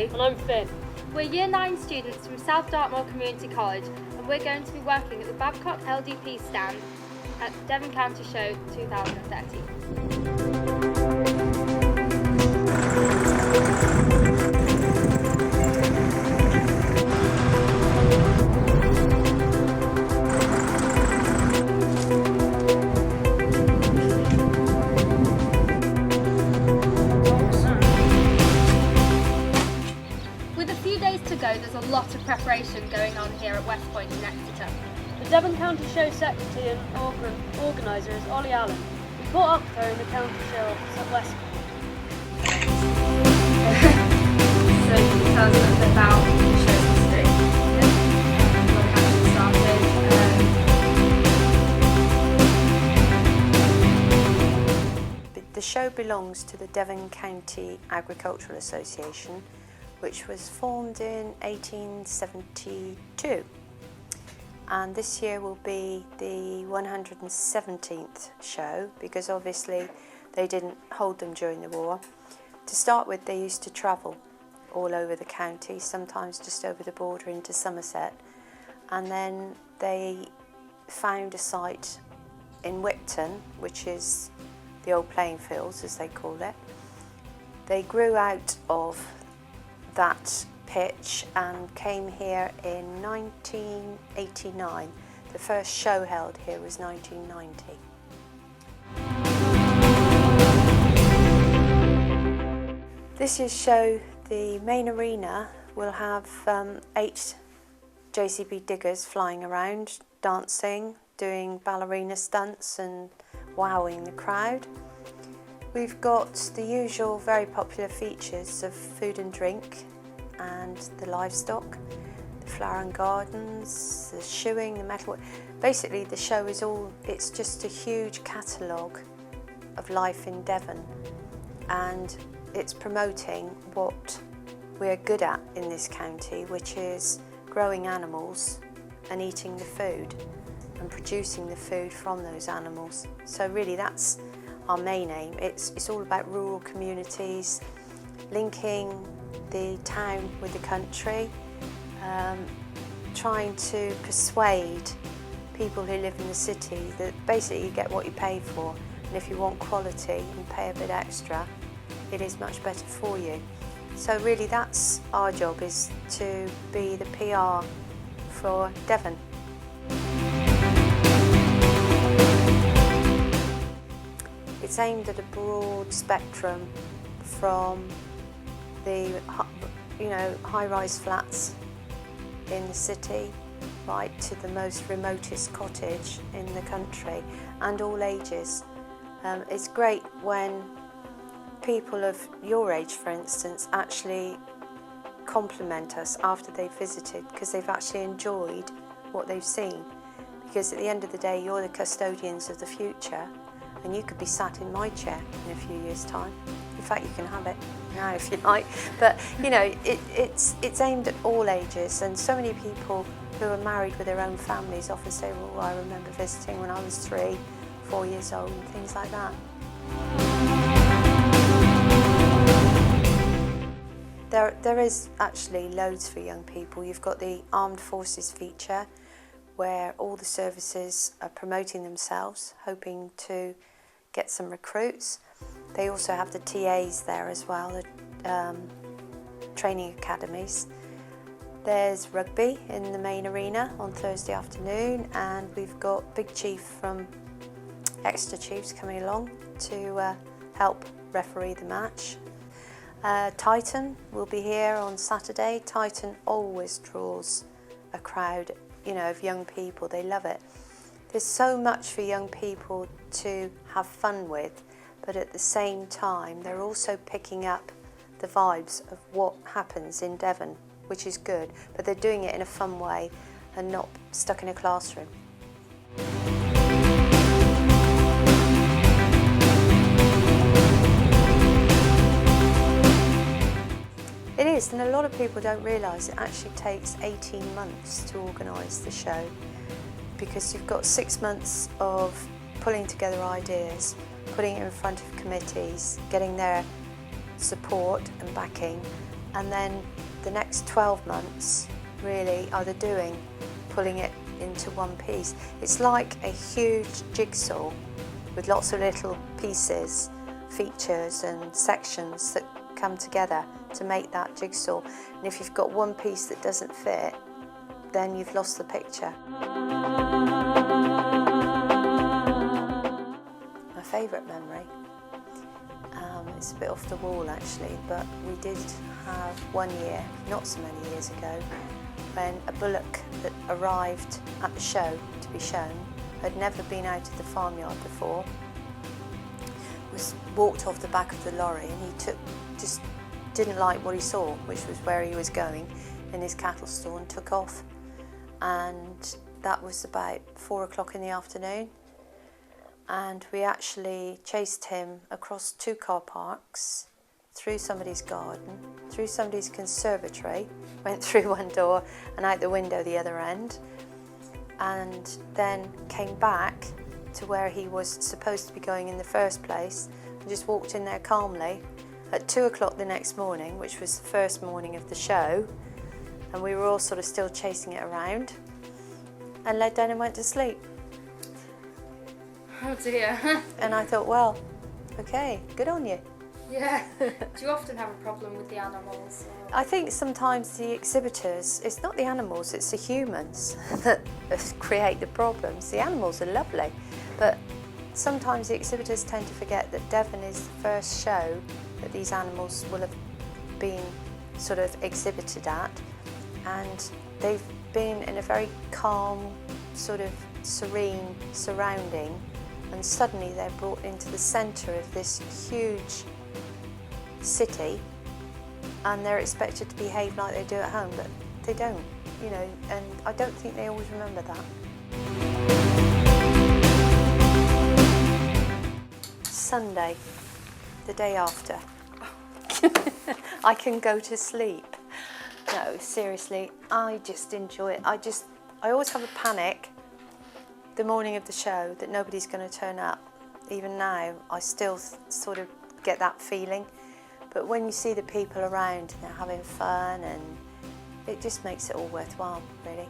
Ollie. And I'm Finn. We're Year 9 students from South Dartmoor Community College, and we're going to be working at the Babcock LDP stand at Devon County Show 2013. There's a lot of preparation going on here at Westpoint in Exeter. The Devon County Show secretary and organiser is Ollie Allen. We caught up with her in the county show office at Westpoint. So can you tell us a little bit about the show's history? When it actually started? The show belongs to the Devon County Agricultural Association, which was formed in 1872, and this year will be the 117th show, because obviously they didn't hold them during the war. To start with, they used to travel all over the county, sometimes just over the border into Somerset, and then they found a site in Wipton, which is the old playing fields as they call it. They grew out of that pitch and came here in 1989. The first show held here was 1990. This year's show, the main arena, will have 8 JCB diggers flying around, dancing, doing ballerina stunts and wowing the crowd. We've got the usual very popular features of food and drink and the livestock, the flower and gardens, the shoeing, the metal. Basically the show is it's just a huge catalogue of life in Devon, and it's promoting what we're good at in this county, which is growing animals and eating the food and producing the food from those animals. So really that's our main aim. It's all about rural communities, linking the town with the country, trying to persuade people who live in the city that basically you get what you pay for, and if you want quality and pay a bit extra, it is much better for you. So really that's our job, is to be the PR for Devon. It's aimed at a broad spectrum, from the high-rise flats in the city right to the most remotest cottage in the country, and all ages. It's great when people of your age, for instance, actually compliment us after they've visited, because they've actually enjoyed what they've seen. Because at the end of the day, you're the custodians of the future, and you could be sat in my chair in a few years' time. In fact, you can have it now if you like. But it's aimed at all ages, and so many people who are married with their own families often say, well, I remember visiting when I was 3, 4 years old, and things like that. There is actually loads for young people. You've got the Armed Forces feature, where all the services are promoting themselves, hoping to get some recruits. They also have the TAs there as well, the training academies. There's rugby in the main arena on Thursday afternoon, and we've got Big Chief from Exeter Chiefs coming along to help referee the match. Titan will be here on Saturday. Titan always draws a crowd, of young people. They love it. There's so much for young people to have fun with, but at the same time, they're also picking up the vibes of what happens in Devon, which is good, but they're doing it in a fun way and not stuck in a classroom. It is, and a lot of people don't realise it actually takes 18 months to organise the show, because you've got 6 months of pulling together ideas, putting it in front of committees, getting their support and backing, And then the next 12 months really are the doing, pulling it into one piece. It's like a huge jigsaw with lots of little pieces, features and sections that come together to make that jigsaw. And if you've got one piece that doesn't fit, then you've lost the picture. My favourite memory, it's a bit off the wall actually, but we did have one year, not so many years ago, when a bullock that arrived at the show to be shown had never been out of the farmyard before, was walked off the back of the lorry, and he just didn't like what he saw, which was where he was going in his cattle stall, and took off. And that was about 4 o'clock in the afternoon, and we actually chased him across 2 car parks, through somebody's garden, through somebody's conservatory, went through one door and out the window the other end, and then came back to where he was supposed to be going in the first place, and just walked in there calmly at 2 o'clock the next morning, which was the first morning of the show, and we were all sort of still chasing it around, and led down and went to sleep. Oh dear. And I thought, well, okay, good on you. Yeah. Do you often have a problem with the animals? Or? I think sometimes the exhibitors, it's not the animals, it's the humans that create the problems. The animals are lovely, but sometimes the exhibitors tend to forget that Devon is the first show that these animals will have been sort of exhibited at, and they've been in a very calm, sort of serene surrounding, and suddenly they're brought into the centre of this huge city, and they're expected to behave like they do at home, but they don't, you know, and I don't think they always remember that. Sunday, the day after, I can go to sleep. No, seriously, I just enjoy it. I always have a panic the morning of the show that nobody's going to turn up. Even now, I still sort of get that feeling. But when you see the people around and they're having fun, and it just makes it all worthwhile, really.